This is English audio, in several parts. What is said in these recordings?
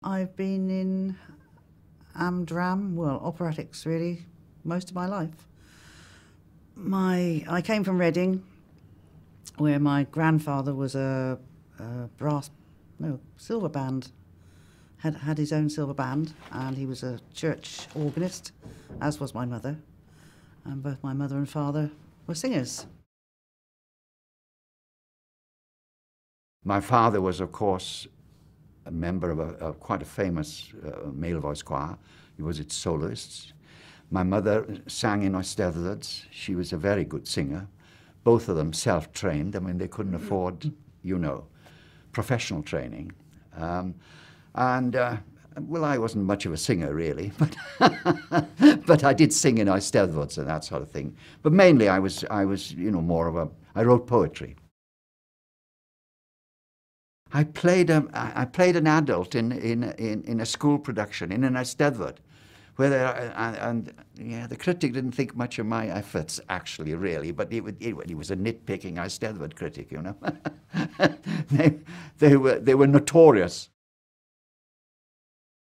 I've been in Amdram, well, operatics really, most of my life. I came from Reading, where my grandfather was a silver band, had his own silver band, and he was a church organist, as was my mother, and both my mother and father were singers. My father was, of course, a member of quite a famous male voice choir. He was its soloist. My mother sang in Eisteddfod. She was a very good singer. Both of them self-trained. I mean, they couldn't afford, professional training. Well, I wasn't much of a singer, really, but I did sing in Eisteddfod and that sort of thing. But mainly I was more of I wrote poetry. I played an adult in a school production in an Eisteddfod, where the critic didn't think much of my efforts, actually, really, but he was a nitpicking Eisteddfod critic, you know. they were notorious.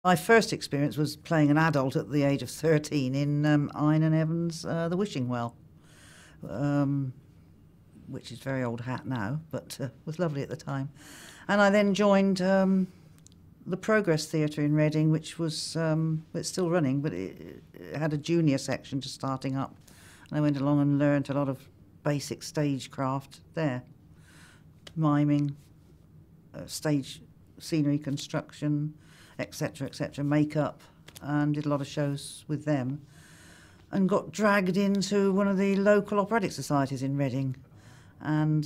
My first experience was playing an adult at the age of 13 in Ian and Evans' The Wishing Well, which is very old hat now, but was lovely at the time. And I then joined the Progress Theatre in Reading, which was, it's still running, but it had a junior section just starting up. And I went along and learnt a lot of basic stagecraft there. Miming, stage scenery construction, etc., makeup, and did a lot of shows with them. And got dragged into one of the local operatic societies in Reading. And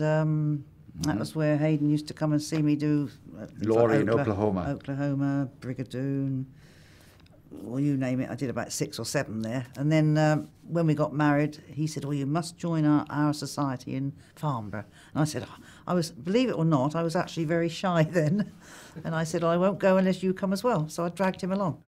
that was where Haydn used to come and see me do... Laurie in Oklahoma. Oklahoma, Brigadoon, well, you name it. I did about 6 or 7 there. And then when we got married, he said, well, you must join our society in Farnborough. And I said, believe it or not, I was actually very shy then. And I said, well, I won't go unless you come as well. So I dragged him along.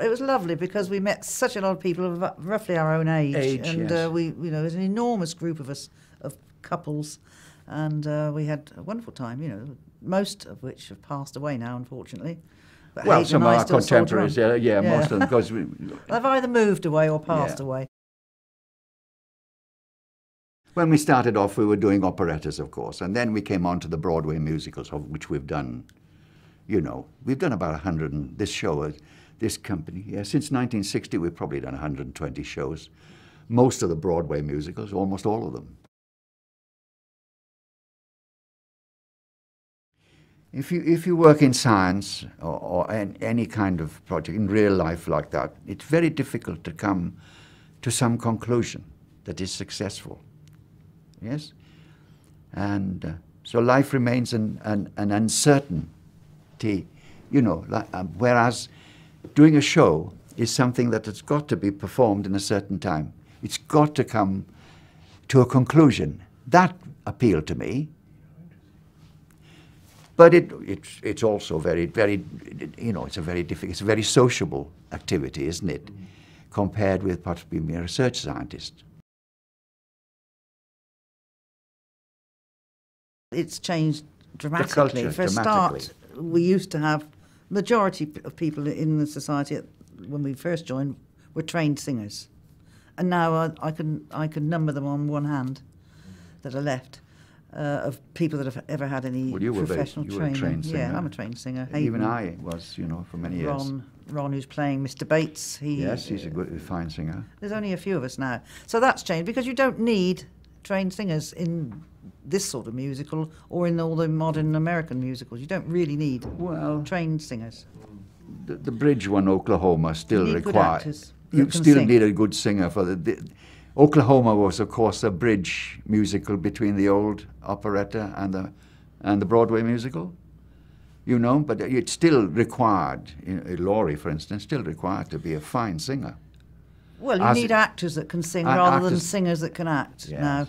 It was lovely because we met such a lot of people of roughly our own age, and yes. It was an enormous group of us, of couples, and we had a wonderful time. Most of which have passed away now, unfortunately. But well, Haydn some of and I our still contemporaries, yeah, most of them, because they've either moved away or passed away. When we started off, we were doing operettas, of course, and then we came on to the Broadway musicals, of which we've done. We've done about 100 in this show. This company, since 1960, we've probably done 120 shows. Most of the Broadway musicals, almost all of them. If you work in science or any kind of project in real life like that, it's very difficult to come to some conclusion that is successful. Yes, and so life remains an uncertainty, whereas doing a show is something that has got to be performed in a certain time. It's got to come to a conclusion. That appealed to me. But it's also very, very, it's a very sociable activity, isn't it? Compared with perhaps being a research scientist. It's changed dramatically. For a start, we used to have majority of people in the society when we first joined were trained singers, and now I can number them on one hand that are left of people that have ever had any professional training. Were a trained singer. Yeah, I'm a trained singer. Even I was, for many years. Ron, who's playing Mr. Bates. Yes, he's a fine singer. There's only a few of us now, so that's changed because you don't need trained singers in this sort of musical or in all the modern American musicals. You don't really need trained singers. The bridge one, Oklahoma, still required. You still need a good singer for the Oklahoma was, of course, a bridge musical between the old operetta and the Broadway musical. But it still required, Laurie, for instance, still required to be a fine singer. Well, you need actors that can sing rather than singers that can act now.